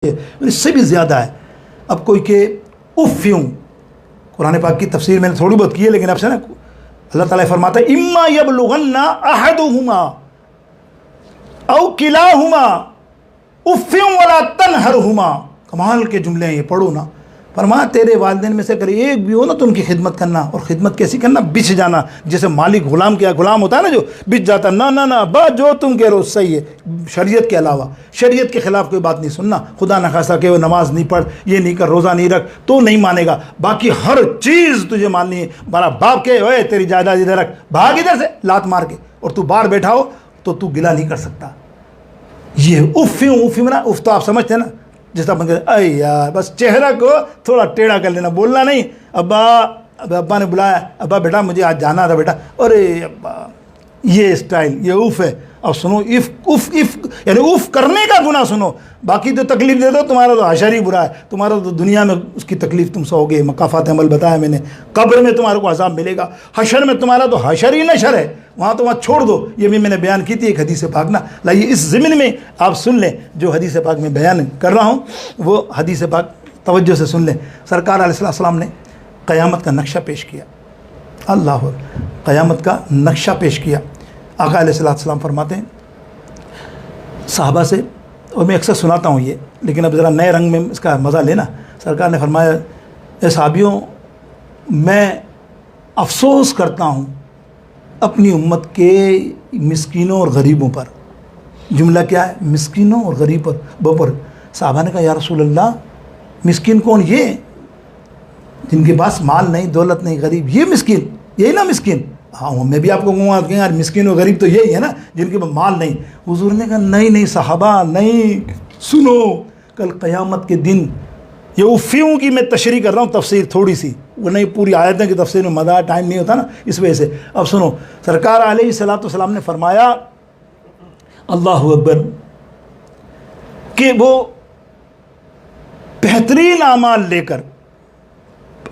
इससे भी ज़्यादा है। अब कोई के उफ़ यूँ, कुरान पाक की तफसीर मैंने थोड़ी बहुत की है, लेकिन अब से ना अल्लाह ताला फरमाता है इम्मा यबलुगन्ना अहदुहुमा औ किलाहुमा उफ़्फ़िन वला तनहरहुमा। कमाल के जुमले हैं ये, पढ़ो ना। फरमाया तेरे वालिदैन में से अगर एक भी हो ना तो उनकी खिदमत करना, और ख़िदमत कैसी करना, बिछ जाना। जैसे मालिक गुलाम क्या गुलाम होता है ना जो बिछ जाता, ना ना ना बस जो तुम कह रहे हो सही है, शरीयत के अलावा शरीयत के ख़िलाफ़ कोई बात नहीं सुनना। खुदा न खासा के वो नमाज नहीं पढ़, ये नहीं कर, रोज़ा नहीं रख, तो नहीं मानेगा। बाकी हर चीज़ तुझे माननी है। बड़ा बाप के ओए तेरी जायदाद इधर रख, भाग इधर से लात मार के, और तू बाहर बैठा हो तो तू गिला नहीं कर सकता। ये उफ़ मेरा उफ़ तो आप समझते हैं ना, जैसा अपन कहते अरे यार बस चेहरा को थोड़ा टेढ़ा कर लेना, बोलना नहीं। अब्बा ने बुलाया, अब्बा बेटा मुझे आज जाना था बेटा, अरे अब्बा, ये स्टाइल, ये उफ़ है। अब सुनो उफ़ यानी उफ़ करने का गुनाह सुनो। बाकी तो तकलीफ़ दे दो, तुम्हारा तो हशर ही बुरा है, तुम्हारा तो दुनिया में उसकी तकलीफ़ तुम सहोगे। मकाफ़ात अमल बताया मैंने, कब्र में तुम्हारे को अज़ाब मिलेगा, हशर में तुम्हारा तो हशर ही नशर है, वहाँ तो वहाँ छोड़ दो। ये भी मैंने बयान की थी एक हदीस पाक ना। लाइए इस ज़मीन में आप सुन लें, जो हदीस पाक में बयान कर रहा हूँ वो हदीस पाक तवज्जो से सुन लें। सरकार अलैहिस्सलाम ने क़यामत का नक्शा पेश किया। अल्लाह, क़यामत का नक्शा पेश किया। आका अलैहिस्सलाम फरमाते हैं साहबा से, और मैं अक्सर सुनाता हूँ ये, लेकिन अब ज़रा नए रंग में इसका मज़ा लेना। सरकार ने फरमाया, ए साहबियों, मैं अफसोस करता हूँ अपनी उम्मत के मिस्कीनों और गरीबों पर। जुमला क्या है? मिस्कीनों और गरीबों पर। साहबा ने कहा या रसूल अल्लाह, मिस्कीन कौन? ये जिनके पास माल नहीं, दौलत नहीं, गरीब, ये मिस्कीन, यही ना मिस्कीन? हाँ, मैं भी आपको कहूँगा कि यार मिस्कीन और गरीब तो यही है ना, जिनके पास माल नहीं। हुजूर ने कहा नहीं साहबा, नहीं, सुनो, कल क़यामत के दिन, ये उफ़्फ़ियों की मैं तशरीह कर रहा हूँ, तफसीर थोड़ी सी, वो नहीं पूरी आयतें की तफसीर में मज़ा टाइम नहीं होता ना, इस वजह से। अब सुनो, सरकार अलैहिस्सलाम ने फरमाया अल्लाहु अकबर, कि वो बेहतरीन आमाल लेकर,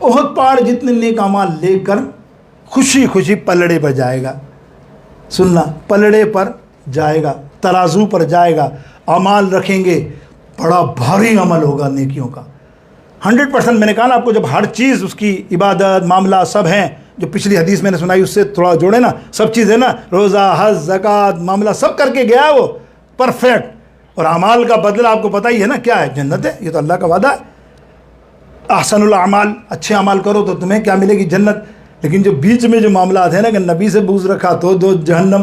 ओहद पहाड़ जितने नेक आमाल लेकर खुशी खुशी पलड़े पर जाएगा। सुनना, पलड़े पर जाएगा, तराजू पर जाएगा, अमाल रखेंगे, बड़ा भारी अमल होगा नेकियों का। 100% मैंने कहा ना आपको, जब हर चीज़ उसकी इबादत मामला सब हैं, जो पिछली हदीस मैंने सुनाई उससे थोड़ा जोड़े ना, सब चीज़ है ना, रोज़ा हज ज़कात मामला सब करके गया है वो परफेक्ट। और अमाल का बदला आपको पता ही है ना क्या है? जन्नत है, ये तो अल्लाह का वादा है। अहसनुल अमाल, अच्छे अमाल करो तो तुम्हें क्या मिलेगी? जन्नत। लेकिन जो बीच में जो मामला है ना कि नबी से बूझ रखा तो दो जहन्नम,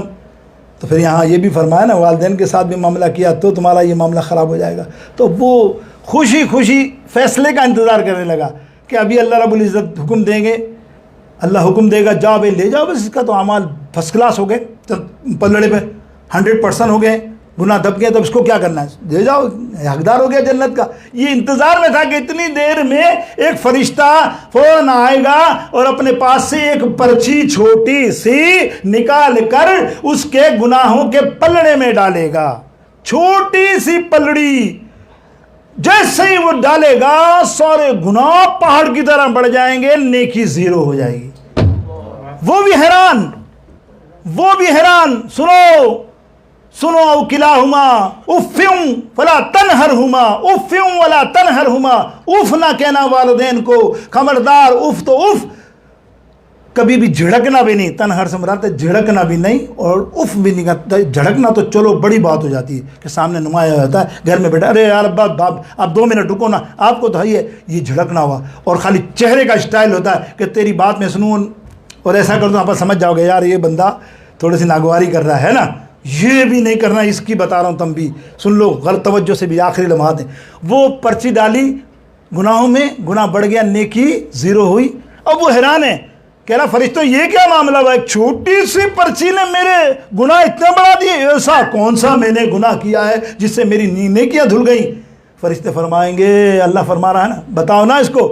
तो फिर यहाँ ये भी फरमाया ना वालिदैन के साथ भी मामला किया तो तुम्हारा ये मामला ख़राब हो जाएगा। तो वो खुशी खुशी फ़ैसले का इंतज़ार करने लगा कि अभी अल्लाह रब्बुल इज़्ज़त हुक्म देंगे, अल्लाह हुक्म देगा जाओ भाई ले जाओ, बस इसका तो अमाल फर्स्ट क्लास हो गए, पलड़े पे 100% हो गए, गुनाह दब गए, तब इसको क्या करना है? ले जाओ, हकदार हो गया जन्नत का। ये इंतज़ार में था कि इतनी देर में एक फरिश्ता फ़ौरन आएगा और अपने पास से एक पर्ची छोटी सी निकाल कर उसके गुनाहों के पलड़े में डालेगा। छोटी सी पलड़ी, जैसे ही वो डालेगा सारे गुनाह पहाड़ की तरह बढ़ जाएंगे, नेकी ज़ीरो हो जाएगी। वो भी हैरान। सुनो औकिलाहुमा उफ़्फ़िन वला तनहरहुमा, उफ़्फ़िन वला तनहरहुमा, उफ़ ना कहना वालिदैन को, खबरदार, उफ़ तो उफ़, कभी भी झिड़कना भी नहीं। तनहर से मुराद है झिड़कना भी नहीं, और उफ़ भी नहीं करता। झिड़कना तो चलो बड़ी बात हो जाती है कि सामने नुमाया होता है घर में बेटा, अरे यार अब्बा आप 2 मिनट रुको ना, आपको तो है ये झिड़कना हुआ। और खाली चेहरे का स्टाइल होता है कि तेरी बात में सुनूँ और ऐसा कर दूँ, आप समझ जाओगे यार ये बंदा थोड़ी सी नागवारी कर रहा है ना। ये भी नहीं करना, इसकी बता रहा हूँ, तुम भी सुन लो गलत तवज्जो से भी। आखिरी लम्हात है, वो पर्ची डाली, गुनाहों में गुनाह बढ़ गया, नेकी ज़ीरो हुई। अब वो हैरान है, कह रहा फरिश्तों ये क्या मामला हुआ? एक छोटी सी पर्ची ने मेरे गुनाह इतने बढ़ा दिए, ऐसा कौन सा मैंने गुनाह किया है जिससे मेरी नेकियां धुल गई? फरिश्ते फरमाएंगे, अल्लाह फरमा रहा है ना, बताओ ना इसको।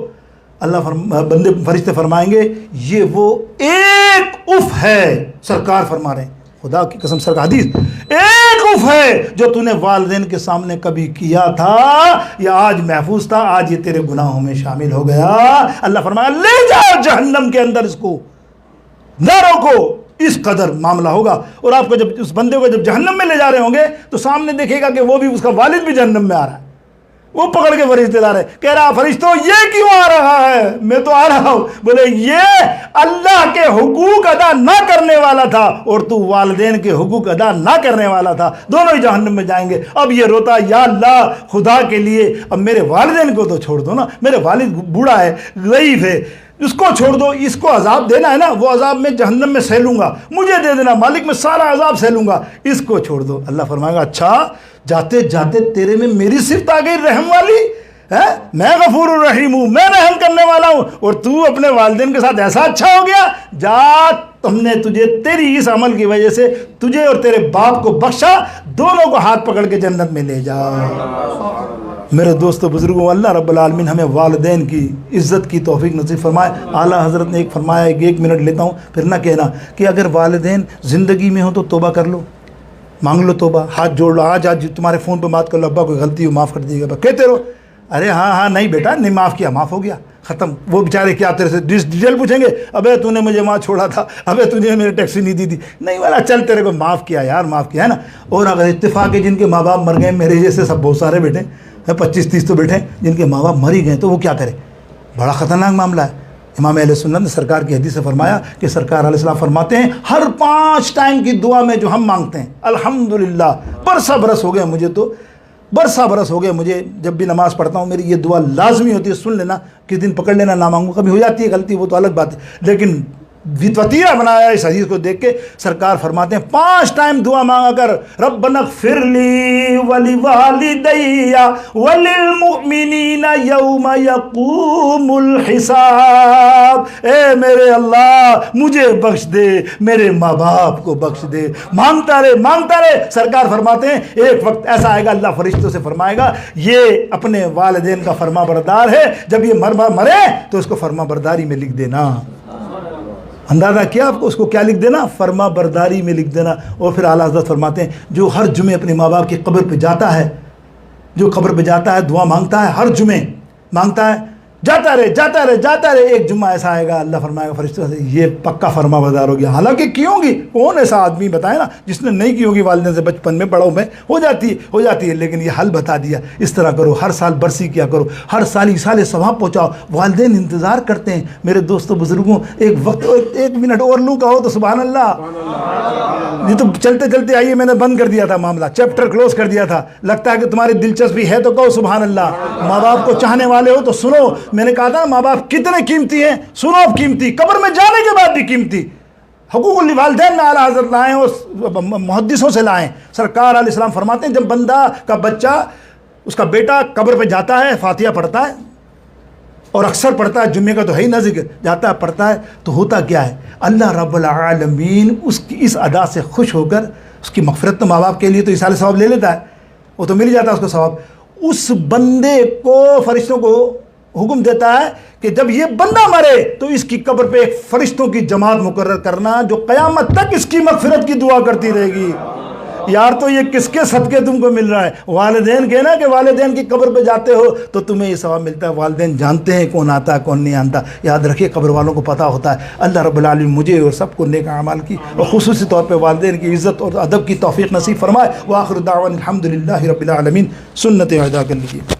फरिश्ते फरमाएंगे ये वो एक उफ़ है। सरकार फरमा रहे हैं, खुदा की कसम, सरकार हदीस, एक उफ़ है जो तूने वालिदैन के सामने कभी किया था, या आज महफूज था, आज ये तेरे गुनाहों में शामिल हो गया। अल्लाह फरमाया ले जाओ जहन्नम के अंदर, इसको न रोको, इस कदर मामला होगा। और आपको जब उस बंदे को जब जहन्नम में ले जा रहे होंगे तो सामने देखेगा कि वो भी, उसका वालिद भी जहन्नम में आ रहा है, वो पकड़ के फरिश्ते ला रहे, कह रहा फरिश्तों ये क्यों आ रहा है? मैं तो आ रहा हूं। बोले ये अल्लाह के हुकूक अदा ना करने वाला था और तू वालिदैन के हुकूक अदा ना करने वाला था, दोनों ही जहन्नम में जाएंगे। अब ये रोता, या अल्लाह खुदा के लिए अब मेरे वालिदैन को तो छोड़ दो ना, मेरे वालिद बूढ़ा है, ज़ईफ़ है, इसको छोड़ दो, इसको अजाब देना है ना, वो अजाब में जहन्नम में सह लूंगा, मुझे दे देना मालिक, मैं सारा अजाब सह लूंगा, इसको छोड़ दो। अल्लाह फरमाएगा अच्छा जाते जाते तेरे में मेरी सिफ्त आ गई रहम वाली है, मैं गफूर रहीम हूँ, मैं रहम करने वाला हूँ, और तू अपने वालिदैन के साथ ऐसा अच्छा हो गया। जा, तुमने तुझे तेरी इस अमल की वजह से तुझे और तेरे बाप को बख्शा, दोनों को हाथ पकड़ के जन्नत में ले जा। मेरे दोस्तों बुजुर्गों, अल्लाह रब्बुल आलमीन हमें वालिदैन की इज़्ज़त की तौफीक नसीब फरमाए। आला हज़रत ने एक फरमाया, एक मिनट लेता हूँ फिर ना कहना कि अगर वालिदैन ज़िंदगी में हो तो तौबा कर लो, मांग लो तौबा, हाथ जोड़ लो, आज तुम्हारे फ़ोन पे बात कर लो, अब्बा कोई गलती हो माफ़ कर दीजिएगा, कहते रहो, अरे हाँ नहीं बेटा नहीं माफ़ किया, माफ़ हो गया, ख़त्म। वो बेचारे क्या तेरे से डिटेल पूछेंगे, अबे तूने मुझे वहाँ छोड़ा था, अबे तूने मेरी टैक्सी नहीं दी थी, नहीं वाला चल तेरे को माफ़ किया यार, माफ़ किया है ना। और अगर इत्तेफाक है जिनके माँ बाप मर गए, मेरे जैसे सब बहुत सारे बेटे हैं, 25-30 तो बेटे हैं जिनके माँ बाप मर ही गए, तो वो क्या करे, बड़ा ख़तरनाक मामला है। इमाम अहले सुन्नत ने सरकार की हदीस से फरमाया कि सरकार अलैहिस्सलाम फरमाते हैं हर 5 टाइम की दुआ में जो हम मांगते हैं, अल्हम्दुलिल्लाह, बरसा बरस हो गया मुझे, तो बरसा बरस हो गया मुझे, जब भी नमाज़ पढ़ता हूँ मेरी ये दुआ लाजमी होती है, सुन लेना, किस दिन पकड़ लेना ना मांगू, कभी हो जाती है गलती, वो तो अलग बात है, लेकिन वतीरा बनाया इस हदीस को देख के सरकार फरमाते हैं 5 टाइम दुआ मांगा कर, रब्बनग़फ़िरली वली वालिदैया वलिल मुमिनीना यौमा यक़ूमुल हिसाब, ए मेरे अल्लाह मुझे बख्श दे, मेरे माँ बाप को बख्श दे, मांगता रहे। सरकार फरमाते हैं एक वक्त ऐसा आएगा, अल्लाह फरिश्तों से फरमाएगा ये अपने वालिदैन का फरमा बरदार है, जब ये मरे तो उसको फरमा बरदारी में लिख देना। अंदाज़ा किया आपको, उसको क्या लिख देना, फरमा बरदारी में लिख देना। और फिर आला हज़रत फरमाते हैं जो हर जुमे अपने माँ बाप की कब्र पे जाता है, जो कब्र पे जाता है दुआ मांगता है, हर जुमे मांगता है, जाता रहे, एक जुम्मा ऐसा आएगा अल्लाह फरमाएगा फरिश्तों से ये पक्का फरमा बरदार हो गया। हालांकि की होगी, कौन ऐसा आदमी बताए ना जिसने नहीं की होगी, वालिदैन से बचपन में बड़ों में हो जाती है, लेकिन ये हल बता दिया, इस तरह करो, हर साल बरसी किया करो, हर साल ईसाले सवाब पहुँचाओ, वालिदैन इंतज़ार करते हैं। मेरे दोस्तों बुजुर्गों, एक वक्त 1 मिनट और लूँ कहो तो सुभान अल्लाह। ये तो चलते चलते आइए, मैंने बंद कर दिया था मामला, चैप्टर क्लोज कर दिया था, लगता है कि तुम्हारी दिलचस्पी है तो कहो सुभान अल्लाह। माँ बाप को चाहने वाले हो तो सुनो, मैंने कहा था माँ बाप कितने कीमती हैं, सुनो अब कीमती, कब्र में जाने के बाद भी कीमती। हुकूकुल वालिदैन में आला हज़रत लाएँ और मुहद्दिसों से लाएँ। सरकार अलैहिस्सलाम फरमाते हैं जब बंदा का बच्चा, उसका बेटा कब्र पे जाता है, फातिहा पढ़ता है और अक्सर पढ़ता है, जुम्मे का तो है ही ना जिक्र, जाता है पढ़ता है, तो होता क्या है, अल्लाह रब्बुल आलमीन उसकी इस अदा से खुश होकर, उसकी मग़फ़िरत तो माँ बाप के लिए तो इसाले सवाब ले लेता है, वो तो मिल जाता है उसको सवाब, उस बंदे को फरिश्तों को हुक्म देता है कि जब ये बंदा मरे तो इसकी कब्र पे एक फरिश्तों की जमात मुकर्रर करना जो क़यामत तक इसकी मग़फ़िरत की दुआ करती रहेगी। यार तो ये किसके सदक़े तुमको मिल रहा है, वालिदैन के ना, कि वालिदैन की कब्र पे जाते हो तो तुम्हें ये सवाब मिलता है। वालिदैन जानते हैं कौन आता है कौन नहीं आता, याद रखिए कब्र वालों को पता होता है। अल्लाह रब्बुल आलमीन मुझे और सबको नेक अमाल की और ख़ुसूसी तौर पर वालिदैन की इज़्ज़त और अदब की तौफ़ीक़ नसीब फरमाए। व आखिर दाअवाना अल्हम्दुलिल्लाहि रब्बिल आलमीन। सुन्नत अदा कर लीजिए।